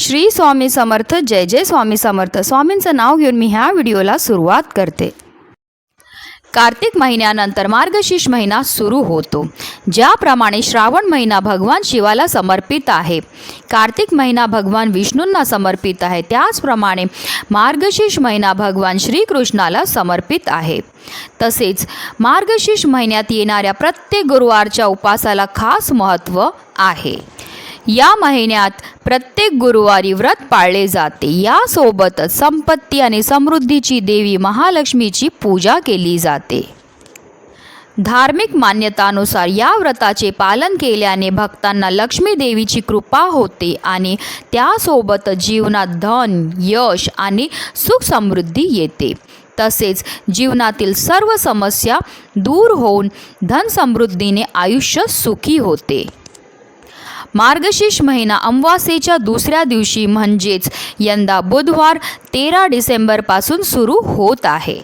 श्री स्वामी समर्थ. जय जय स्वामी समर्थ. स्वामींचं नाव घेऊन मी ह्या व्हिडिओला सुरुवात करते. कार्तिक महिन्यानंतर मार्गशीर्ष महिना सुरू होतो. ज्याप्रमाणे श्रावण महिना भगवान शिवाला समर्पित आहे, कार्तिक महिना भगवान विष्णूंना समर्पित आहे, त्याचप्रमाणे मार्गशीर्ष महिना भगवान श्रीकृष्णाला समर्पित आहे. तसेच मार्गशीर्ष महिन्यात येणाऱ्या प्रत्येक गुरुवारच्या उपासाला खास महत्त्व आहे. या महिन्यात प्रत्येक गुरुवारी व्रत पाळले जाते. यासोबतच संपत्ती आणि समृद्धीची देवी महालक्ष्मीची पूजा केली जाते. धार्मिक मान्यतानुसार या व्रताचे पालन केल्याने भक्तांना लक्ष्मी देवीची कृपा होते आणि त्यासोबतच जीवनात धन, यश आणि सुख समृद्धी येते. तसेच जीवनातील सर्व समस्या दूर होऊन धन समृद्धीने आयुष्य सुखी होते. मार्गशीर्ष महिना अमावास्येच्या दुसऱ्या दिवशी म्हणजेच यंदा बुधवार 13 डिसेंबरपासून सुरू होत आहे.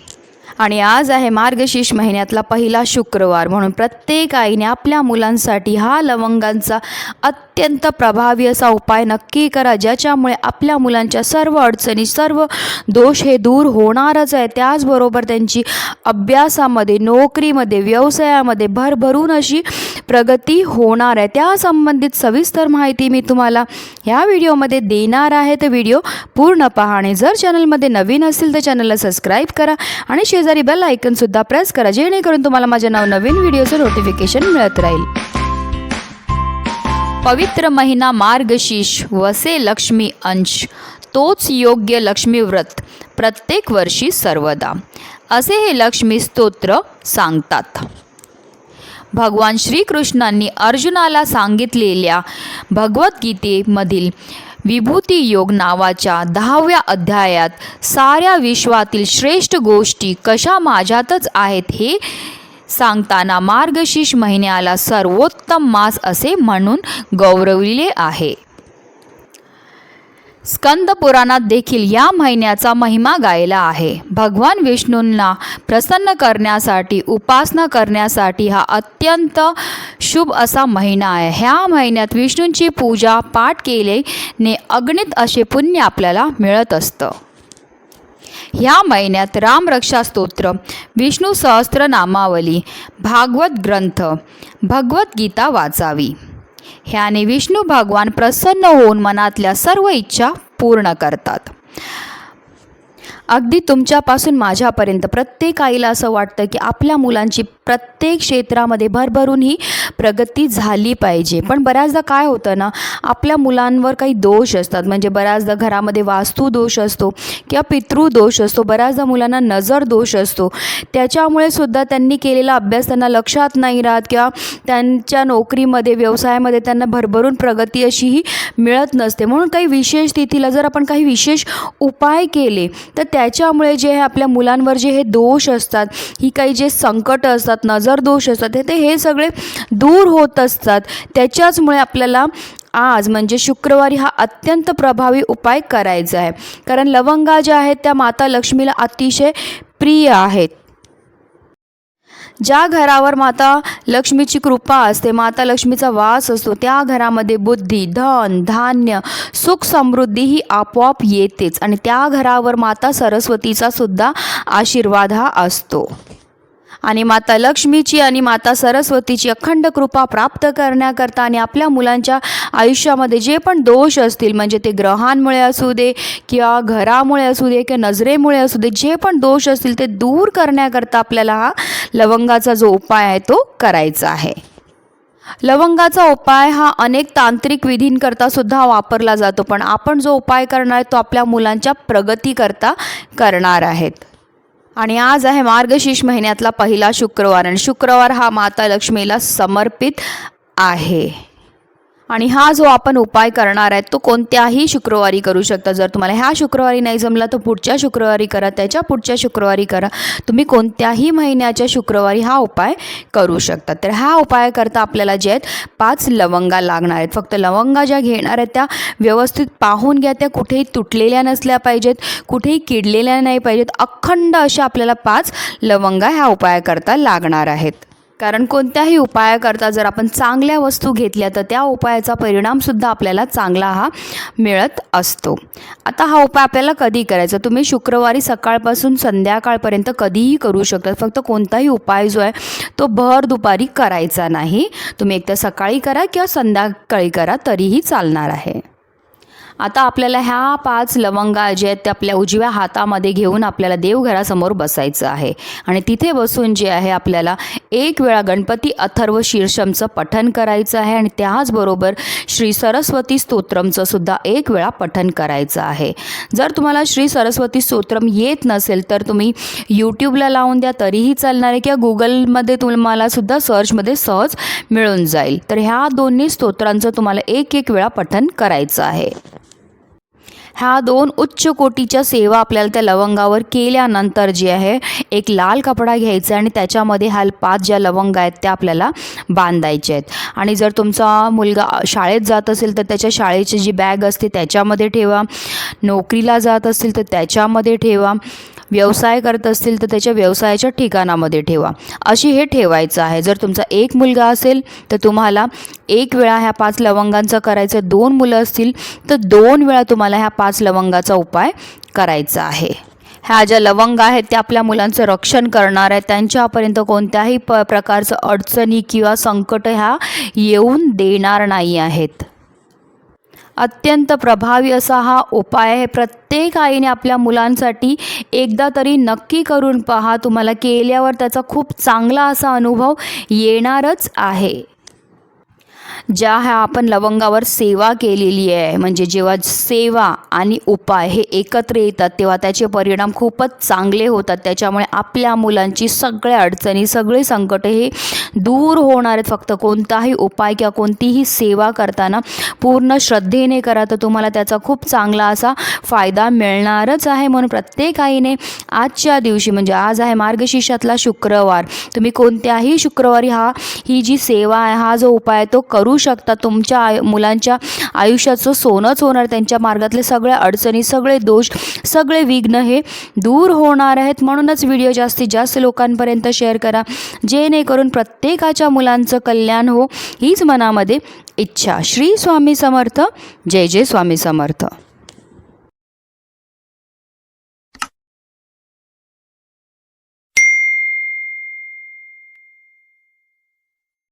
आणि आज आहे मार्गशीर्ष महिन्यातला पहिला शुक्रवार. म्हणून प्रत्येक आईने आपल्या मुलांसाठी हा लवंगांचा अत्यंत प्रभावी असा उपाय नक्की करा, ज्याच्यामुळे आपल्या मुलांच्या सर्व अडचणी, सर्व दोष हे दूर होणारच आहे. त्याचबरोबर त्यांची अभ्यासामध्ये, नोकरीमध्ये, व्यवसायामध्ये भरभरून अशी प्रगती होणार आहे. त्या संबंधित सविस्तर माहिती मी तुम्हाला ह्या व्हिडिओमध्ये देणार आहे. तर व्हिडिओ पूर्ण पहा आणि जर चॅनलमध्ये नवीन असतील तर चॅनलला सबस्क्राईब करा आणि शेजारी बेल आयकॉनसुद्धा प्रेस करा, जेणेकरून तुम्हाला माझ्या नवनवीन व्हिडिओचं नोटिफिकेशन मिळत राहील. पवित्र महिना मार्गशीर्ष, वसे लक्ष्मी अंश, तोच योग्य लक्ष्मी व्रत प्रत्येक वर्षी सर्वदा, असे हे लक्ष्मी स्तोत्र सांगतात. भगवान श्रीकृष्णांनी अर्जुनाला सांगितलेल्या भगवद्गीतेमधील विभूती योग नावाच्या 10व्या अध्यायात साऱ्या विश्वातील श्रेष्ठ गोष्टी कशा माझ्यातच आहेत हे सांगताना मार्गशीर्ष महिन्याला सर्वोत्तम मास असे म्हणून गौरविले आहे. स्कंद पुराणात देखील या महिन्याचा महिमा गायला आहे. भगवान विष्णूंना प्रसन्न करण्यासाठी, उपासना करण्यासाठी हा अत्यंत शुभ असा महिना आहे. ह्या महिन्यात विष्णूंची पूजा पाठ केल्याने अगणित असे पुण्य आपल्याला मिळत असतं. ह्या महिन्यात रामरक्षा स्तोत्र, विष्णू सहस्त्रनामावली, भागवत ग्रंथ, भगवद्गीता वाचावी. ह्याने विष्णू भगवान प्रसन्न होऊन मनातल्या सर्व इच्छा पूर्ण करतात. अगदी तुमच्यापासून माझ्यापर्यंत प्रत्येक आईला असं वाटतं की आपल्या मुलांची प्रत्येक क्षेत्रामध्ये भरभरून ही प्रगती झाली पाहिजे. पण बऱ्याचदा काय होतं ना, आपल्या मुलांवर काही दोष असतात. म्हणजे बऱ्याचदा घरामध्ये वास्तू दोष असतो किंवा पितृदोष असतो, बऱ्याचदा मुलांना नजर दोष असतो. त्याच्यामुळे सुद्धा त्यांनी केलेला अभ्यास त्यांना लक्षात नाही राहत किंवा त्यांच्या नोकरीमध्ये, व्यवसायामध्ये त्यांना भरभरून प्रगती अशीही मिळत नसते. म्हणून काही विशेष तिथीला जर आपण काही विशेष उपाय केले तर त्याच्यामुळे जे आपल्या मुलांवर जे हे दोष असतात, ही काही जे संकट असतात, नजर दोष असतात, ते हे सगळे दूर होत असतात. त्याच्याचमुळे आपल्याला आज म्हणजे शुक्रवारी हा अत्यंत प्रभावी उपाय करायचा आहे. कारण लवंगा ज्या आहेत त्या माता लक्ष्मीला अतिशय प्रिय आहेत. ज्या घरावर माता लक्ष्मीची कृपा असते, माता लक्ष्मीचा वास असतो, त्या घरामध्ये बुद्धी, धन, धान्य, सुख समृद्धी ही आपोआप येतेच. आणि त्या घरावर माता सरस्वतीचा सुद्धा आशीर्वाद हा असतो. आणि माता लक्ष्मीची आणि माता सरस्वतीची अखंड कृपा प्राप्त करण्याकरता आणि आपल्या मुलांच्या आयुष्यामध्ये जे पण दोष असतील, म्हणजे ते ग्रहांमुळे असू दे किंवा घरामुळे असू दे किंवा नजरेमुळे असू दे, जे पण दोष असतील ते दूर करण्याकरता आपल्याला हा लवंगाचा जो उपाय आहे तो करायचा आहे. लवंगाचा उपाय हा अनेक तांत्रिक विधींकरता सुद्धा वापरला जातो, पण आपण जो उपाय करणार आहे तो आपल्या मुलांच्या प्रगतीकरता करणार आहेत. आणि आज आहे मार्गशीर्ष महिन्यातला पहिला शुक्रवार आणि शुक्रवार हा माता लक्ष्मीला समर्पित आहे. आणि हा जो आपण उपाय करणार आहे तो कोणत्याही शुक्रवारी करू शकता. जर तुम्हाला ह्या शुक्रवारी नाही जमला तर पुढच्या शुक्रवारी करा, त्याच्या पुढच्या शुक्रवारी करा. तुम्ही कोणत्याही महिन्याच्या शुक्रवारी हा उपाय करू शकता. तर ह्या उपायाकरता आपल्याला जे आहेत 5 लवंगा लागणार आहेत. फक्त लवंगा ज्या घेणार आहेत त्या व्यवस्थित पाहून घ्या, त्या कुठेही तुटलेल्या नसल्या पाहिजेत, कुठेही किडलेल्या नाही पाहिजेत. अखंड अशा आपल्याला 5 लवंगा ह्या उपायाकरता लागणार आहेत. कारण कोणत्याही उपायाकरता जर आपण चांगल्या वस्तू घेतल्या तर त्या उपायाचा परिणामसुद्धा आपल्याला चांगला हा मिळत असतो. आता हा उपाय आपल्याला कधी करायचा, तुम्ही शुक्रवारी सकाळपासून संध्याकाळपर्यंत कधीही करू शकता. फक्त कोणताही उपाय जो आहे तो भर दुपारी करायचा नाही. तुम्ही एकतर सकाळी करा किंवा संध्याकाळी करा तरीही चालणार आहे. आता आपल्याला ह्या 5 लवंगा जे आहेत ते आपल्या उजव्या हातामध्ये घेऊन आपल्याला देवघरासमोर बसायचं आहे आणि तिथे बसून जे आहे आपल्याला एक वेळा गणपती अथर्व शीर्षमचं पठण करायचं आहे आणि त्याचबरोबर श्री सरस्वती स्तोत्रमचं सुद्धा एक वेळा पठण करायचं आहे. जर तुम्हाला श्री सरस्वती स्तोत्रम येत नसेल तर तुम्ही यूट्यूबला लावून द्या तरीही चालणार आहे किंवा गुगलमध्ये तुम्हाला सुद्धा सर्चमध्ये सहज मिळून जाईल. तर ह्या दोन्ही स्तोत्रांचं तुम्हाला एक वेळा पठण करायचं आहे. ह्या 2 उच्च कोटीच्या सेवा आपल्याला त्या लवंगावर केल्यानंतर जे आहे एक लाल कपडा घ्यायचा आणि त्याच्यामध्ये ह्या 5 ज्या लवंगा आहेत त्या आपल्याला बांधायच्या आहेत. आणि जर तुमचा मुलगा शाळेत जात असेल तर त्याच्या शाळेची जी बॅग असते त्याच्यामध्ये ठेवा, नोकरीला जात असेल तर त्याच्यामध्ये ठेवा, व्यवसाय करत असतील तर त्याच्या व्यवसायाच्या ठिकाणामध्ये ठेवा, अशी हे ठेवायचं आहे. जर तुमचा एक मुलगा असेल तर तुम्हाला एक वेळा ह्या 5 लवंगांचं करायचं, 2 मुलं असतील तर 2 वेळा तुम्हाला ह्या 5 लवंगाचा उपाय करायचा आहे. ह्या ज्या लवंगा आहेत त्या आपल्या मुलांचं रक्षण करणार आहेत, त्यांच्यापर्यंत कोणत्याही प्रकारचं अडचणी किंवा संकट ह्या येऊन देणार नाही आहेत. अत्यंत प्रभावी असा हा उपाय आहे. प्रत्येक आईने आपल्या मुलांसाठी एकदा तरी नक्की करून पहा. तुम्हाला केल्यावर त्याचा खूप चांगला असा अनुभव येणारच आहे. ज्या ह्या आपण लवंगावर सेवा केलेली आहे, म्हणजे जेव्हा सेवा आणि उपाय हे एकत्र येतात तेव्हा त्याचे परिणाम खूपच चांगले होतात. त्याच्यामुळे आपल्या मुलांची सगळ्या अडचणी, सगळे संकट हे दूर होणार आहेत. फक्त कोणताही उपाय किंवा कोणतीही सेवा करताना पूर्ण श्रद्धेने करा तर तुम्हाला त्याचा खूप चांगला असा फायदा मिळणारच आहे. म्हणून प्रत्येक आईने आजच्या दिवशी, म्हणजे आज आहे मार्गशीर्षातला शुक्रवार, तुम्ही कोणत्याही शुक्रवारी ही जी सेवा आहे, हा जो उपाय आहे तो करू शकता. तुमच्या मुलांच्या आयुष्याचं सोनंच होणार. त्यांच्या मार्गातले सगळ्या अडचणी, सगळे दोष, सगळे विघ्न हे दूर होणार आहेत. म्हणूनच व्हिडिओ जास्तीत जास्त लोकांपर्यंत शेअर करा, जेणेकरून प्रत्येकाच्या मुलांचं कल्याण हो, हीच मनामध्ये इच्छा. श्री स्वामी समर्थ. जय जय स्वामी समर्थ.